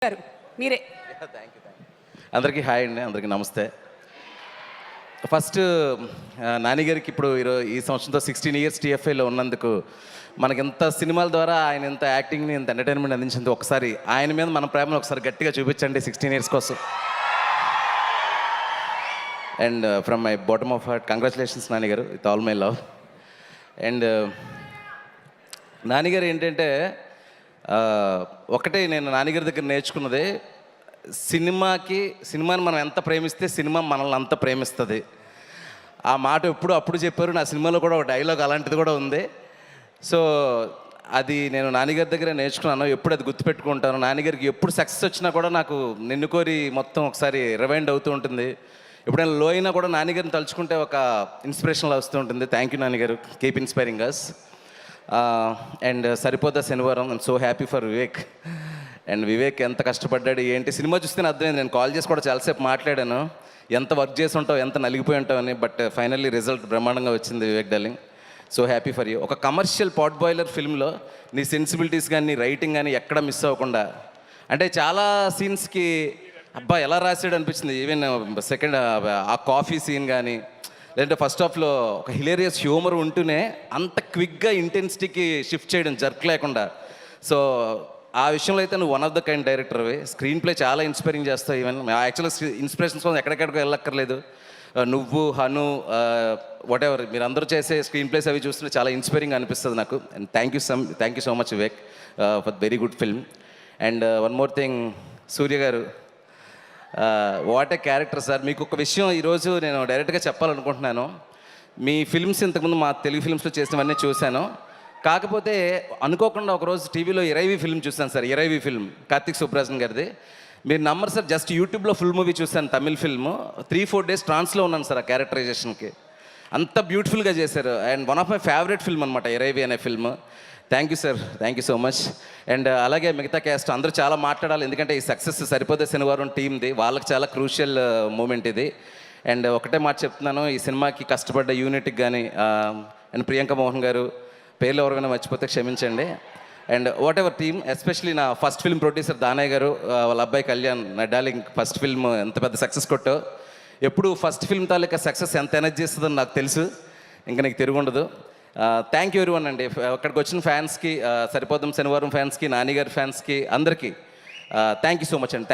గారు మీరే. Thank you. అందరికీ హాయ్ అండి, అందరికీ నమస్తే. ఫస్ట్ నాని గారికి ఇప్పుడు ఈ సంవత్సరంతో 16 years టీఎఫ్ఐలో ఉన్నందుకు మనకి ఇంత సినిమాల ద్వారా ఆయన ఇంత యాక్టింగ్ని ఇంత ఎంటర్టైన్మెంట్ అందించింది. ఒకసారి ఆయన మీద మన ప్రేమను ఒకసారి గట్టిగా చూపించండి 16 years కోసం. And from my bottom of heart congratulations Nani garu, with all my love. And Nani garu ఏంటంటే ఒకటే నేను నాన్నగారి దగ్గర నేర్చుకున్నది, సినిమాని మనం ఎంత ప్రేమిస్తే సినిమా మనల్ని అంత ప్రేమిస్తుంది. ఆ మాట అప్పుడు చెప్పారు. నా సినిమాలో కూడా ఒక డైలాగ్ అలాంటిది కూడా ఉంది. సో అది నేను నాన్నగారి దగ్గర నేర్చుకున్నాను. ఎప్పుడు అది గుర్తుపెట్టుకుంటాను. నాన్నగారికి ఎప్పుడు సక్సెస్ వచ్చినా కూడా నాకు నిన్ను కోరి మొత్తం ఒకసారి రివైండ్ అవుతూ ఉంటుంది. ఎప్పుడైనా లో అయినా కూడా నాన్నగారిని తలుచుకుంటే ఒక ఇన్స్పిరేషన్లో వస్తూ ఉంటుంది. థ్యాంక్ యూ నాన్నగారు, కీప్ ఇన్స్పైరింగ్ అస్. అండ్ సరిపోదా శనివారం, I'm so happy for Vivek. And Vivek ఎంత కష్టపడ్డాడు ఏంటి, సినిమా చూస్తేనే అర్థమైంది. నేను కాల్ చేసి కూడా చాలాసేపు మాట్లాడాను, ఎంత వర్క్ చేసి ఉంటావు, ఎంత నలిగిపోయి ఉంటావు అని. బట్ ఫైనల్లీ రిజల్ట్ బ్రహ్మాండంగా వచ్చింది Vivek darling. So happy for you. ఒక కమర్షియల్ పాట్ బాయిలర్ ఫిల్మ్లో నీ సెన్సిబిలిటీస్ కానీ నీ రైటింగ్ కానీ ఎక్కడ మిస్ అవ్వకుండా, అంటే చాలా సీన్స్కి అబ్బా ఎలా రాసాడు అనిపించింది. ఈవెన్ సెకండ్ ఆ కాఫీ సీన్ కానీ, లేదంటే ఫస్ట్ హాఫ్లో ఒక హిలేరియస్ హ్యూమర్ ఉంటూనే అంత క్విక్గా ఇంటెన్సిటీకి షిఫ్ట్ చేయడం జర్క్ లేకుండా. సో ఆ విషయంలో అయితే నువ్వు వన్ ఆఫ్ ద కైండ్ డైరెక్టర్వి. స్క్రీన్ ప్లే చాలా ఇన్స్పైరింగ్ చేస్తావు. ఈవెన్ యాక్చువల్గా ఇన్స్పిరేషన్స్ కోసం ఎక్కడెక్కడికి వెళ్ళక్కర్లేదు. నువ్వు హను వాట్ ఎవర్ మీరందరూ చేసే స్క్రీన్ ప్లేస్ అవి చూస్తుంటే చాలా ఇన్స్పైరింగ్ అనిపిస్తుంది నాకు. And thank you so much Vivek for very good film. And one more thing, Surya గారు, వాట్ ఏ క్యారెక్టర్ సార్. మీకు ఒక విషయం ఈరోజు నేను డైరెక్ట్గా చెప్పాలనుకుంటున్నాను. మీ ఫిల్మ్స్ ఇంతకుముందు మా తెలుగు ఫిల్మ్స్లో చేసినవన్నీ చూశాను. కాకపోతే అనుకోకుండా ఒకరోజు టీవీలో ఇరైవి ఫిల్మ్ చూశాను సార్. ఇరైవి ఫిల్మ్ కార్తిక్ సుబ్రాజన్ గారిది. మీరు నమ్మరు సార్, జస్ట్ యూట్యూబ్లో ఫుల్ మూవీ చూశాను, తమిళ్ ఫిల్మ్. 3-4 days ట్రాన్స్లో ఉన్నాను సార్ ఆ క్యారెక్టరైజేషన్కి. అంత బ్యూటిఫుల్గా చేశారు. And one of my favourite film అనమాట ఇరైవి అనే film. Thank you sir, thank you so much. And అలాగే మిగతా క్యాస్ట్ అందరూ చాలా మాట్లాడాలి, ఎందుకంటే ఈ సక్సెస్ సరిపోతే శనివారం టీమ్ది, వాళ్ళకి చాలా క్రూషియల్ మూమెంట్ ఇది. అండ్ ఒకటే మాట చెప్తున్నాను, ఈ సినిమాకి కష్టపడ్డ యూనిట్కి కానీ అండ్ ప్రియాంక మోహన్ గారు, పేర్లు ఎవరైనా మర్చిపోతే క్షమించండి. And what ever team, especially నా ఫస్ట్ ఫిల్మ్ ప్రొడ్యూసర్ దానయ్య గారు, వాళ్ళ అబ్బాయి కళ్యాణ్, నా డార్లింగ్ ఫస్ట్ ఫిల్మ్ ఎంత పెద్ద సక్సెస్ కొట్టావు. ఎప్పుడు ఫస్ట్ ఫిల్మ్ తాలూకా సక్సెస్ ఎంత ఎనర్జీ ఇస్తుందని నాకు తెలుసు, ఇంకా నీకు తిరుగుండదు. థ్యాంక్ యూ ఎవరీవన్ అండి. అక్కడికి వచ్చిన ఫ్యాన్స్కి, సరిపోదాం శనివారం ఫ్యాన్స్కి, నాని గారి ఫ్యాన్స్కి, అందరికీ థ్యాంక్ యూ సో మచ్ అండి.